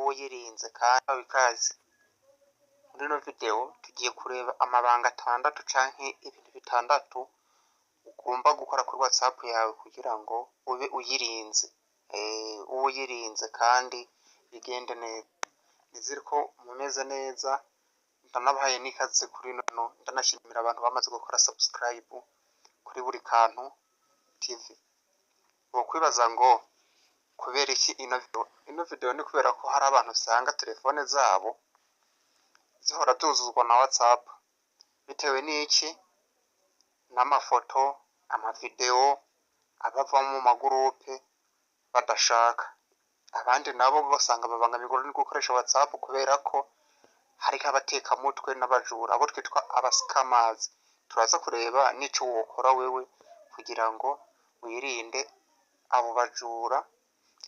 uyirinze kandi bikaze. Muri ino video tugiye kureba amabanga 6 canke ibintu 6 ugomba gukora kuri WhatsApp yawe kugira ngo ube uyirinze kandi bigende neza. Nizere ko mumeze neza, ndanabahaye n'ikaze kuri none, ndanashimira abantu bamaze gukora subscribe kuri buri kantu TV. Kwibaza ngo kubera iki ino video ni kubera ko hari abantu usanga telefone zabo zihora tuzuzwa na WhatsApp bitewe n'iki, n'amafoto, amavideo abava mu magurupe badashaka. Abandi nabo basanga babangamirwa no gukoresha WhatsApp kubera ko hari abatekamutwe n'abajura, abo twitwa abascammers. Turaza kureba n'ico wokora wewe kugira ngo wirinde abo bajura.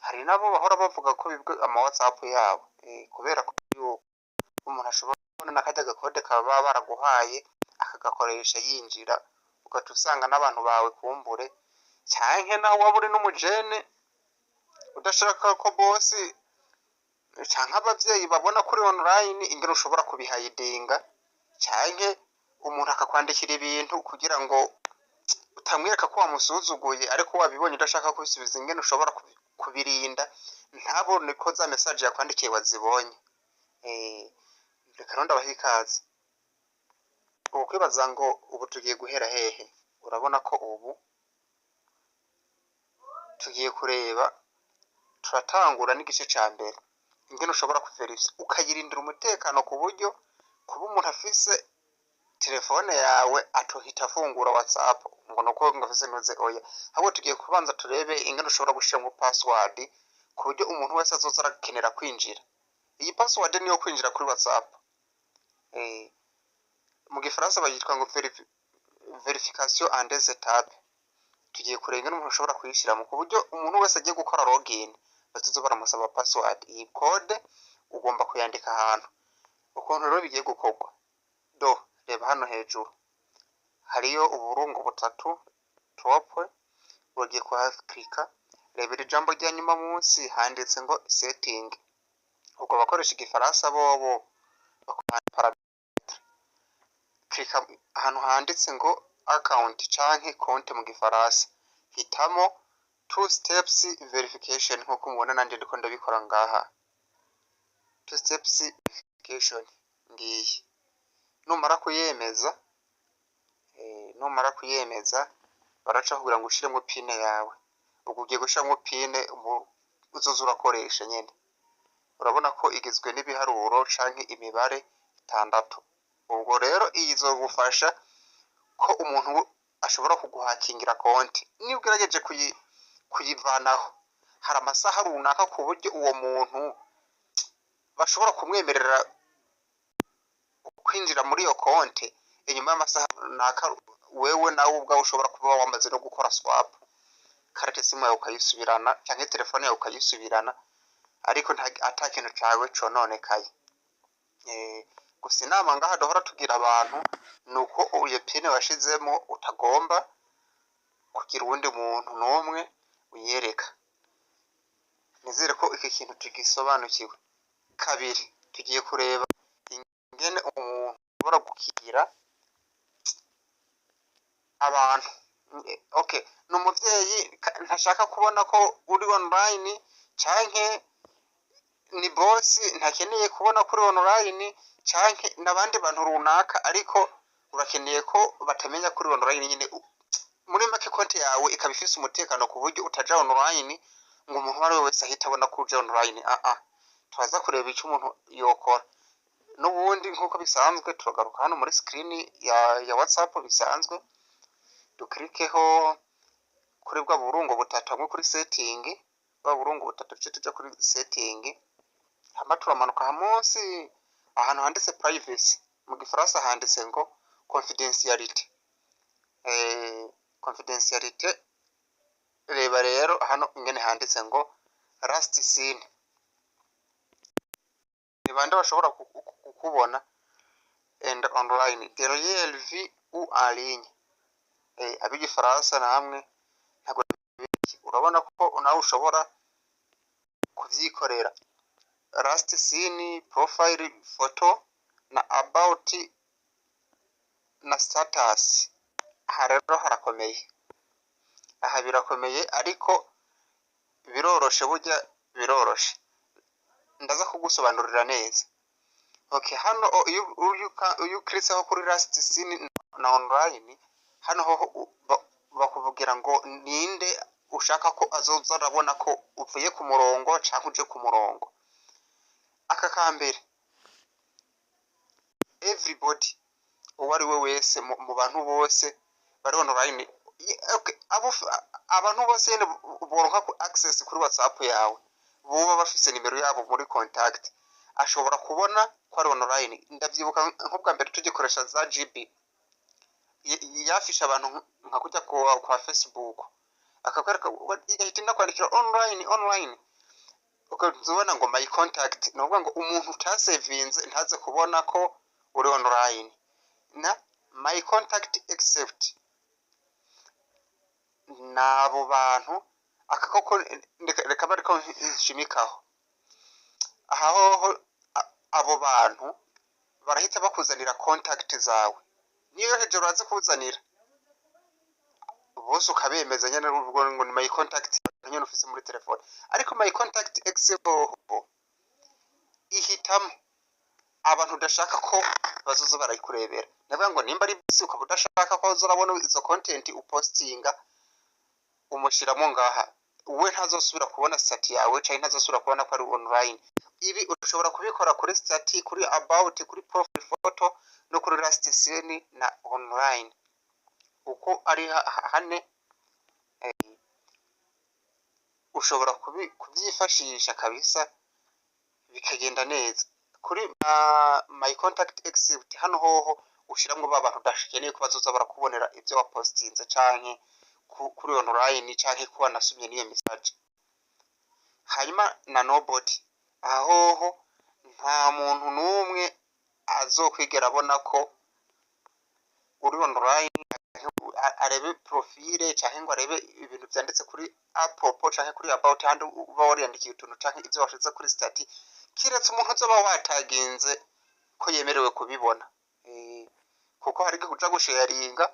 Hari nabo bahora bavuga ko bibwe ama WhatsApp yabo kubera ko umuntu ashobora kubona nakajya gakode kaba baraguhaye akagakoresha yinjira, ugaca usanga n'abantu bawe kumbure cyanke naho waba uri n'umujene udashaka ko bosi canke abavyeyi babona kuri online ingero ushobora kubihayidinga, cyanke umuntu akakwandikira ibintu kugira ngo utamwereka ko wamusuzuguye ariko wabibonye udashaka kubisubiza, ingene ushobora kubirinda ntabone ko za message yakwandikiye wazibonye. Reka ndabaha ikaze. Kwibaza ngo ubu tugiye guhera hehe? Urabona ko ubu tugiye kureba, turatangura n'igice ca mbere ingene ushobora kuverifya ukayirindira umutekano ku buryo kuba umuntu afise telefone yawe atohita afungura WhatsApp ngo nuko ngafise noze oya. Ahubwo tugiye kubanza turebe ingene ushobora gushiramo password ku buryo umuntu wese azoza arakenera kwinjira. Iyi password niyo kwinjira kuri WhatsApp. Mu gifaransa bayitwa ngo verification en deux étapes. Tugiye kureba ingene umuntu ushobora kuyishiramo ku buryo umuntu wese agiye gukora login batuzo baramusaba password. Iyi code ugomba kuyandika ahantu. Ukuntu rero bigiye gukorwa, reba hano hejuru hariyo uburungu butatu top, ugiye kuhaklika, reba iri jambo rya nyuma munsi handitse ngo setting. Ubwo bakoresha igifaransa bobo parametre, klika ahantu handitse ngo account canke konte mu gifaransa, hitamo two steps verification nkuko mubona nanje ndiko ndabikora ngaha. Two steps verification ngiyi. Numara kuyemeza baraca kugira ngo ushiremo pin yawe. Ubwo ugiye gushiramo pin uzoza urakoresha nyene. Urabona ko igizwe n'ibiharuro canke imibare 6. Ubwo rero izogufasha ko umuntu ashobora kuguhakingira konti. Niba ugerageje kuyivanaho hari amasaha runaka ku buryo uwo muntu bashobora kumwemerera kwinjira muri iyo konti inyuma y'amasaha runaka, wewe nawe ubwawe ushobora kuba wamaze no gukora swap, carte simu yawe ukayisubirana cyangwa telefone yawe ukayisubirana ariko ata kintu cawe cononekaye. Gusa inama ngaha duhora tugira abantu nuko uyo pin washizemo utagomba kugira uwundi muntu n'umwe uyereka. Nizere ko iki kintu tugisobanukiwe. Kabiri, tugiye kureba ingene umuntu ashobora gukira abantu. N'umuvyeyi ntashaka kubona ko uri online canke ni boss ntakeneye kubona kuri online canke nabandi bantu runaka ariko urakeneye ko batamenya kuri online nyine. Muri make konti yawe ikabifise umutekano ku buryo utaja online ngo umuntu wari wese ahita abona ko uje online. Turaza kureba icyo umuntu yokora. N'ubundi nkuko bisanzwe turagaruka hano muri screen ya WhatsApp bisanzwe, duklikeho kuri bwa burungu butatu hamwe kuri setting, bwa burungu butatu tuja kuri setting, hama turamanuka munsi ahantu handitse privacy, mu gifaransa handitse ngo confidentiality. Confidentiality, reba rero hano ingene handitse ngo last seen. Nibande bashobora kukubona and online the real vie ou en ligne. Abigifaransa namwe ntago urabona ko nawe ushobora kuvyikorera. last scene, profile photo na about na status. Aha rero harakomeye, aha birakomeye ariko biroroshe, burya biroroshe, ndaza kugusobanurira neza. Okay, hano iyo ukritseho kuri last scene na online, hano ho bakuvugira ngo ninde ushaka ko azoza arabona ko uvuye ku murongo cyangwa uje ku murongo. Aka kambere, everybody, uwo ari we wese mu bantu bose bari online, abantu bose boronka ku access kuri WhatsApp yawe, buba bafise nimero yabo muri contact, ashobora kubona ko ari online. Ndavyibuka nk'ubwa mbere tugikoresha za GB, yafisha abantu nka kujya kwa Facebook, akakwereka igahita inakwandikira online, ukazubona ngo my contact, nuvuga ngo umuntu utasevinze ntaze kubona ko uri online, na my contact except nabo bantu akakoko reka bariko nshimikaho. Aha hoho abo bantu barahita bakuzanira contact zawe, niyo hejuru uraze kuzanira bose ukabemeza nyene ngo ni my contact nyene ufise muri telefone, ariko my contact except ihitamo abantu udashaka ko bazoza barayikurebera. Navuga ngo nimba ari bisi ukaba udashaka ko uzorabona izo content upostinga, umushiramo ngaha, we ntazosubira kubona stat yawe cyangwa ntazosubira kubona ko ari online. Ibi ushobora kubikora kuri stat, kuri about, kuri profile photo no kuri last scene na online, uko ari hane ushobora kubyifashisha kabisa bikagenda neza. Kuri my contact except hano hoho ushiramwe babantu udashikeneye ko bazoza barakubonera ibyo wapostinze canke kuri online canke kuba nasumye niyo message. Hanyuma na nobody, ahoho nta muntu numwe azokwigera abona ko uri online, arebe profile canke ngo arebe ibintu byanditse kuri apropos canke kuri about, handi uba wariyandikiye utuntu canke ibyo washize kuri stat, kiretse umuntu uzoba wataginze ko yemerewe kubibona. Kuko hari kuja gusharinga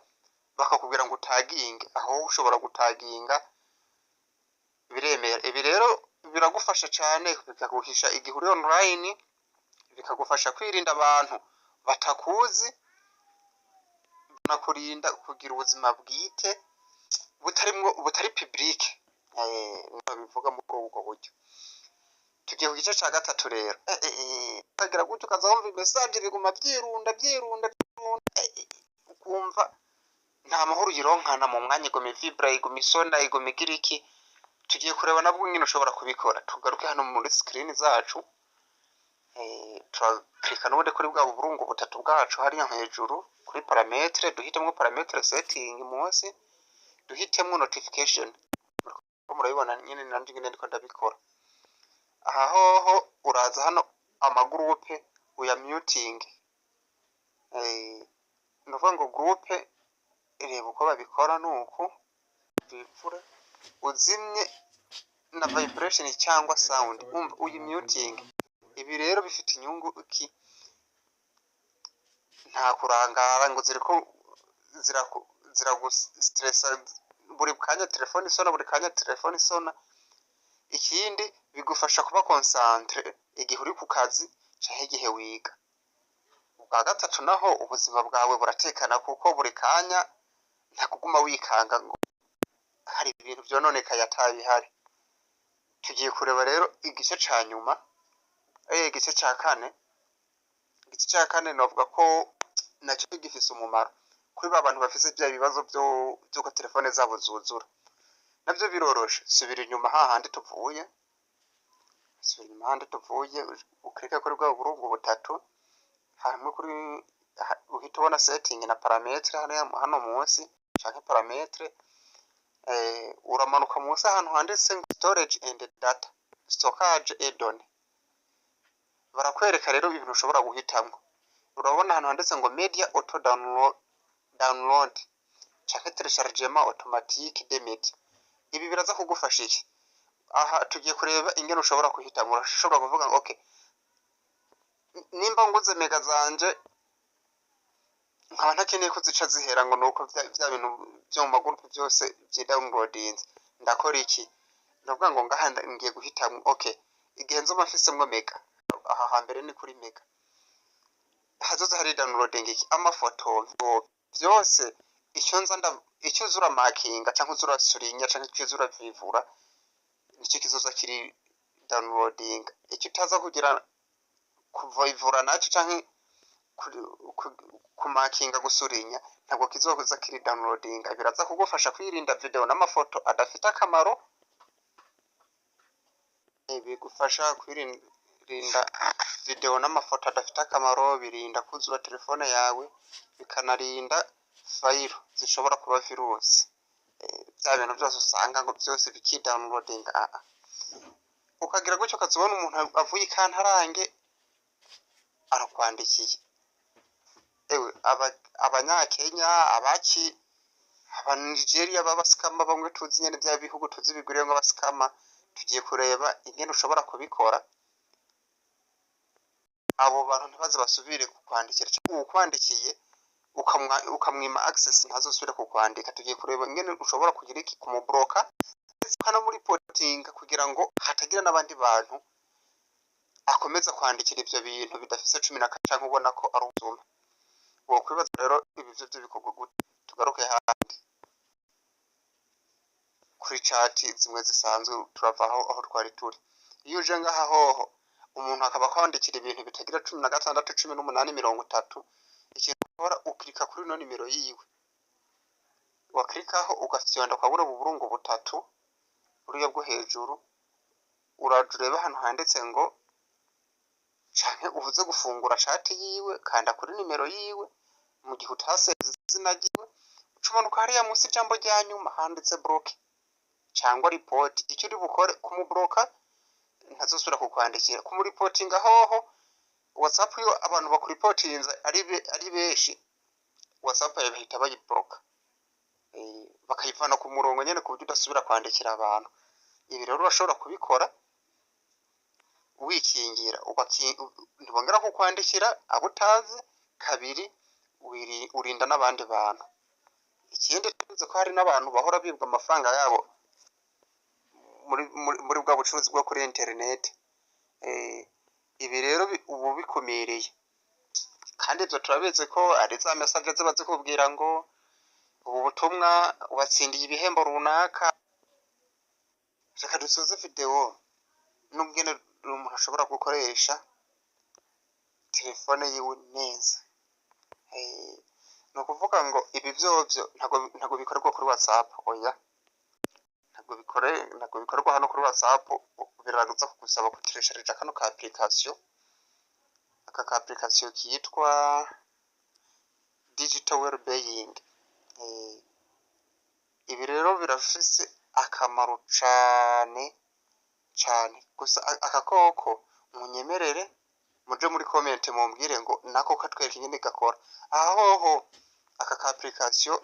bakakubwira ngo utaginge, aho ushobora gutaginga biremera. Ibi rero biragufasha cyane, bikaguhisha igihe uri online, bikagufasha kwirinda abantu batakuzi, nakurinda kugira ubuzima bwite butari public, bivuga muri ubwo buryo. Tugiye ku gice cya gatatu rero, kagira gutyo ukazumva message biguma byirunda, ukumva nta mahoro uyironkana mu mwanya, igome vibra, igome isona, igome giriki. Tugiye kureba nabwo nyine ushobora kubikora. Tugaruke hano muri screen zacu, turakirika n'ubundi kuri bwa burungu butatu bwacu hariya hejuru kuri parametre, duhitemo parametre setting, munsi duhitemo notification. Murabibona nyine nanje ngene ndiko ndabikora. Aha hoho uraza hano amagroupe uya muting, nuvuga ngo groupe reba uko babikora nuko bipfura, uzimye na vibration cyangwa sound, umva uyi muting. Ibi rero bifite inyungu iki, nta kurangara ngo ziriko ziragustressa buri kanya telefone isona, buri kanya telefone isona. Ikindi bigufasha kuba concentre igihe uri ku kazi canke igihe wiga. Ubwa gatatu naho ubuzima bwawe buratekana, kuko buri kanya nta kuguma wikanga ngo hari ibintu byononekaye atabihari. Tugiye kureba rero igice ca nyuma, igice ca kane. Igice ca kane navuga ko nacyo gifise umumaro kuri babantu bafise bya bibazo byo ko telefone zabo zuzura. Nabyo biroroshe, subira inyuma hahandi tuvuye, ukireka kuri bwa burungu butatu, hamwe kuri uhita ubona setting na parametre hano munsi canke parametre, uramanuka munsi ahantu handitse storage and data, stockage add-on. Barakwereka rero ibintu ushobora guhitamwo. Urabona ahantu handitse ngo media auto download canke téléchargement automatique des media. Ibi biraza kugufasha iki? aha tugiye kureba ingene ushobora kuhitamura. Ushobora kuvuga ngo okay, nimba nguze mega zanje nkaba ntakeneye ko zica zihera ngo nuko bya bintu byo mu magurupe byose byidownloadinze, ndakora iki? Ndavuga ngo ngaha ngiye guhitamwo okay, igihe nzoba mfisemwo mega, aha hambere ni kuri mega, hazoza hari downloading iki, amafoto byose, icyo uzura makinga canke uzura surinya canke icyo uzura vivura nicyo kizoza kiri downloading. Icyo utaza kugira kuvivura naco canke kumakinga gusurinya ntabwo kizokuza kiri downloading. Biraza kugufasha kwirinda video n'amafoto adafite akamaro, bigufasha kwirinda video n'amafoto adafite akamaro, birinda kuzura telefone yawe, bikanarinda file zishobora kuba virusi, bya bintu byose usanga ngo byose bikidownloading. Ukagira gutyo ukazibona umuntu avuye ikantarange arakwandikiye, abanyakenya, abanigeria b'abasikama bamwe tuzi nyene bya bihugu tuzi biguriye ngo abasikama. Tugiye kureba ingene ushobora kubikora abo bantu ntibaze basubire kukwandikira, ukwandikiye ukamwima access ntazosubire kukwandika. Tugiye kureba ingene ushobora kugira iki kumubloka kana muri reporting kugira ngo hatagira n'abandi bantu akomeza kwandikira ibyo bintu bidafise 14 canke ubona ko ari uzuma. Uwo kwibaza rero ibi byo bikorwa gute? Tugaruke handi kuri chat zimwe zisanzwe, turavaho aho twari turi. Iyo uje ngaha hoho umuntu akaba kwandikira ibintu bitagira 16 18 30, ikintu ukora uklika kuri no nimero yiwe, waklikaho ugafyonda kwabura uburungu butatu buriya bwo hejuru, urajureba hano handitse ngo canke uvuze gufungura chat yiwe, kanda kuri nimero yiwe. Mu gihe utaseze izina ryiwe ucumanuka hariya munsi ijambo rya nyuma handitse block cyangwa report. Icyo uri bukore kumubloka ntazosubira kukwandikira. Kumuripotinga hoho WhatsApp yo abantu bakuripotinza ari benshi, WhatsApp yabihita bayibloka, bakayivana ku murongo nyene ku buryo udasubira kwandikira abantu. Ibi rero urashobora kubikora wikingira, ntibongera kukwandikira abutazi. Kabiri, urinda n'abandi bantu. Ikindi tuzi ko hari n'abantu bahora bibwa amafaranga yabo muri bwa bucuruzi bwo kuri internet. Ibi rero ubu bikumireye, kandi ibyo turabizi ko ari za message ziba zikubwira ngo ubu butumwa watsindiye ibihembo runaka. Reka dusoze video n'ubwene umuntu ashobora gukoresha telefone yiwe neza. No kuvuga ngo ibi byovyo ntago bikorerwa kuri WhatsApp, oya, ntago bikorerwa hano kuri WhatsApp. Biraguza kugusaba kutereshareja kano ka application, aka ka application kitwa Digital Wellbeing. Ibi rero birafise akamaro cane. Gusa aka koko munyemerere muje muri comment mumbwire ngo nako katwereka ingene gakora. Ahoho aka ka application